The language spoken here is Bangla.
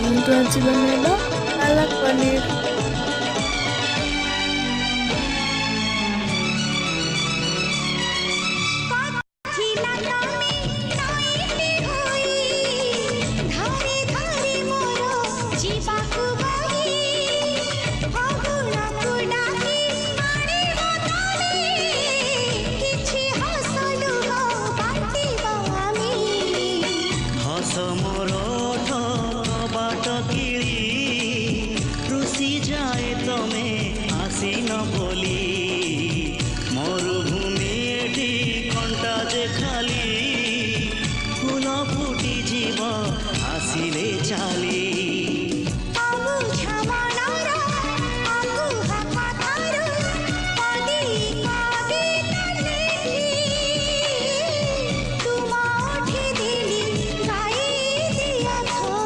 কিন্তু ଆଜି ବନେଇବା ପାଲକ ପନିର। ଫୁଲ ଫୁଟି ଯିବ ଆସିଲେ ଚାଲି